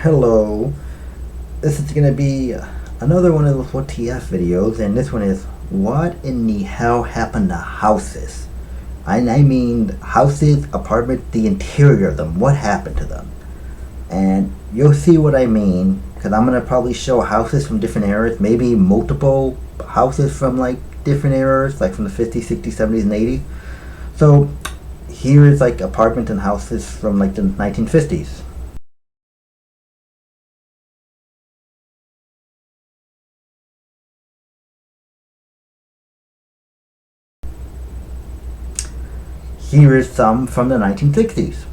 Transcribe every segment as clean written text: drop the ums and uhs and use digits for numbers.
Hello. This is going to be another one of those WTF videos, and this one is what in the hell happened to houses? I mean houses, apartments, the interior of them. What happened to them? And you'll see what I mean, because I'm going to probably show houses from different eras, maybe multiple houses from like different eras, like from the 50s, 60s, 70s, and 80s. So here is like apartments and houses from like the 1950s. Here is some from the 1960s.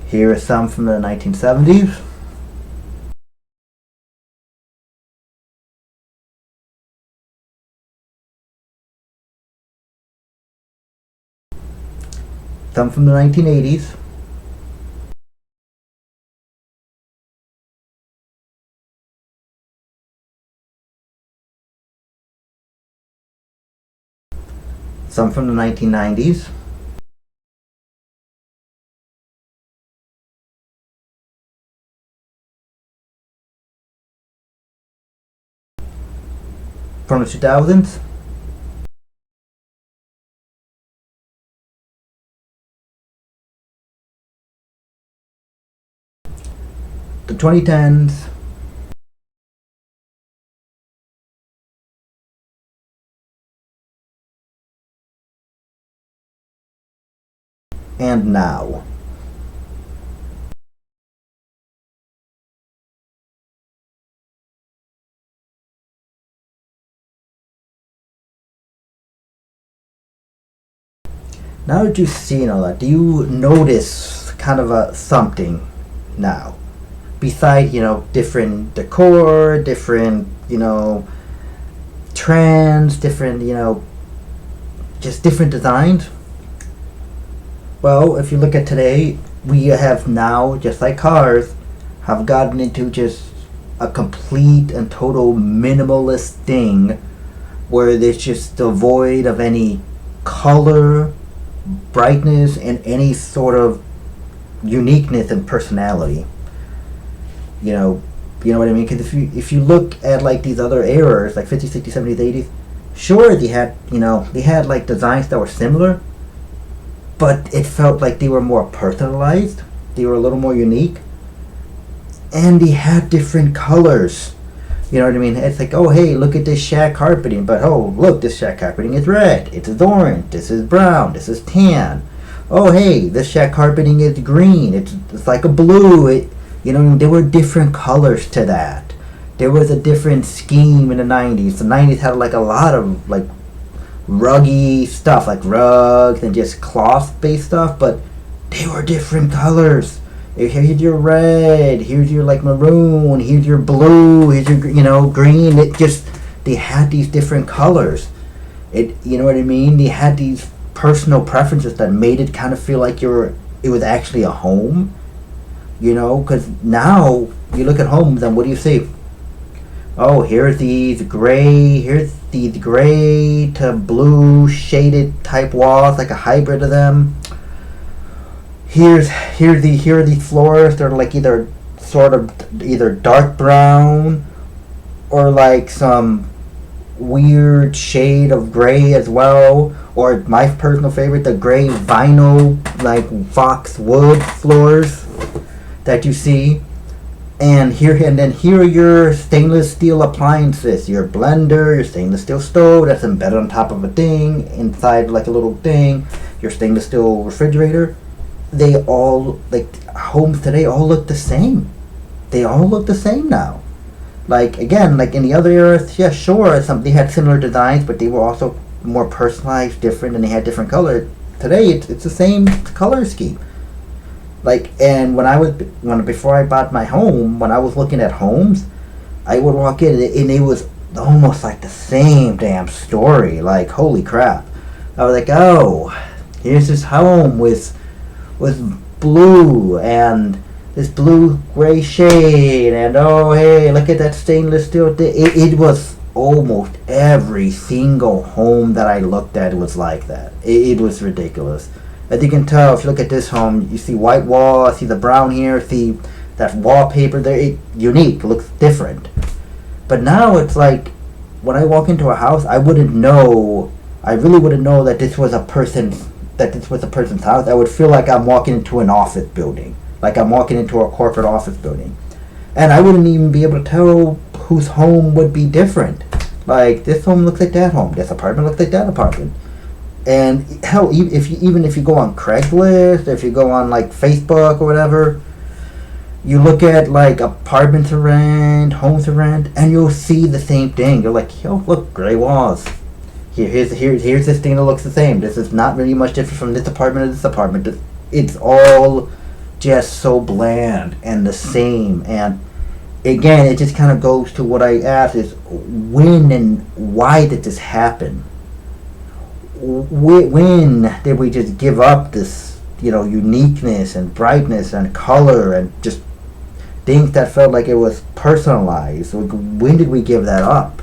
Here is some from the 1970s. Some from the 1980s. Some from the 1990s. From the 2000s. The 2010s. And now. Now that you've seen all that, do you notice kind of a something now? Besides, different decor, different, trends, different, just different designs? Well, if you look at today, we have now, just like cars, have gotten into just a complete and total minimalist thing where it's just devoid of any color, brightness, and any sort of uniqueness and personality. You know what I mean? Because if you look at like these other eras, like 50s, 60s, 70s, 80s, sure they had like designs that were similar, but it felt like they were more personalized. They were a little more unique, and they had different colors. You know what I mean? It's like, oh hey, look at this shag carpeting, but oh look, this shag carpeting is red. It is orange. This is brown. This is tan. Oh hey, this shag carpeting is green. It's like a blue. There were different colors to that. There was a different scheme in the 90s. The 90s had like a lot of like ruggy stuff, like rugs and just cloth-based stuff, but they were different colors. Here's your red, here's your like maroon, here's your blue, here's your green. They had these different colors. You know what I mean? They had these personal preferences that made it kind of feel like it was actually a home. Because now you look at homes and what do you see? Oh, here's these gray to blue shaded type walls, like a hybrid of them. Here are these floors. They're like either dark brown or like some weird shade of gray as well. Or my personal favorite, the gray vinyl like boxwood floors that you see. And then here are your stainless steel appliances, your blender, your stainless steel stove that's embedded on top of a thing, inside like a little thing, your stainless steel refrigerator. They all, like homes today, all look the same. They all look the same now. Like again, like in the other eras, yeah, sure, they had similar designs, but they were also more personalized, different, and they had different colors. Today, it's the same color scheme. Like, and before I bought my home, when I was looking at homes, I would walk in and it was almost like the same damn story. Like, holy crap! I was like, oh, here's this home with blue and this blue gray shade, and oh hey, look at that stainless steel. It was almost every single home that I looked at was like that. It was ridiculous. As you can tell, if you look at this home, you see white wall, see the brown here, see that wallpaper there. It's unique, it looks different. But now it's like, when I walk into a house, I really wouldn't know that this was a person's house. I would feel like I'm walking into an office building, like I'm walking into a corporate office building. And I wouldn't even be able to tell whose home would be different. Like, this home looks like that home, this apartment looks like that apartment. And hell, even if you go on Craigslist, if you go on like Facebook or whatever, you look at like apartments to rent, homes to rent, and you'll see the same thing. You're like, yo, look, gray walls. Here's this thing that looks the same. This is not really much different from this apartment to this apartment. It's all just so bland and the same. And again, it just kind of goes to what I asked: is when and why did this happen? When did we just give up this, uniqueness and brightness and color and just things that felt like it was personalized? When did we give that up?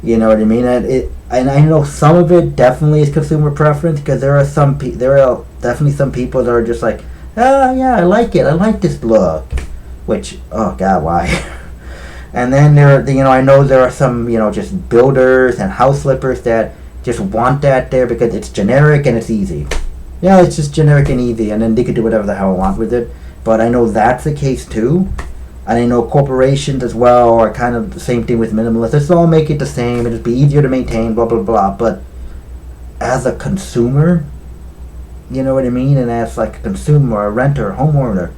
You know what I mean? And I know some of it definitely is consumer preference, because there are definitely some people that are just like, oh yeah, I like it. I like this look. Which, oh god, why? And then I know there are some, just builders and house flippers that just want that there because it's generic and it's easy. Yeah, it's just generic and easy, and then they could do whatever the hell they want with it. But I know that's the case too. And I know corporations as well are kind of the same thing with minimalists. Let's all make it the same, it'll be easier to maintain, blah blah blah. But as a consumer, you know what I mean? And as like a consumer, a renter, a homeowner,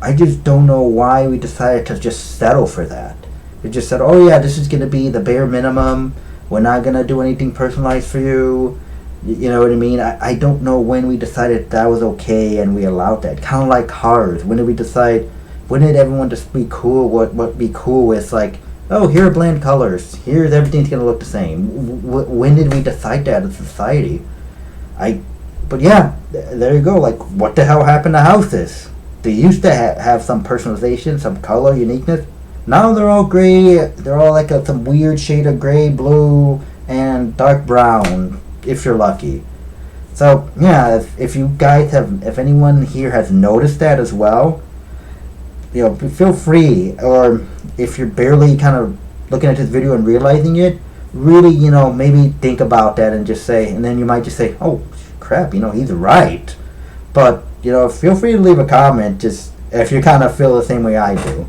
I just don't know why we decided to just settle for that. We just said, oh yeah, this is going to be the bare minimum. We're not going to do anything personalized for you. You know what I mean? I don't know when we decided that was okay and we allowed that. Kind of like cars. When did everyone just be cool? What be cool with, like, oh, here are bland colors. Here's everything's going to look the same. When did we decide that as a society? But yeah, there you go. Like, what the hell happened to houses? They used to have some personalization, some color, uniqueness. Now they're all gray. They're all like some weird shade of gray, blue, and dark brown, if you're lucky. So yeah, if you guys if anyone here has noticed that as well, feel free. Or if you're barely kind of looking at this video and realizing it, really, maybe think about that and just say, and then you might just say, oh crap, he's right. But feel free to leave a comment, just if you kind of feel the same way I do.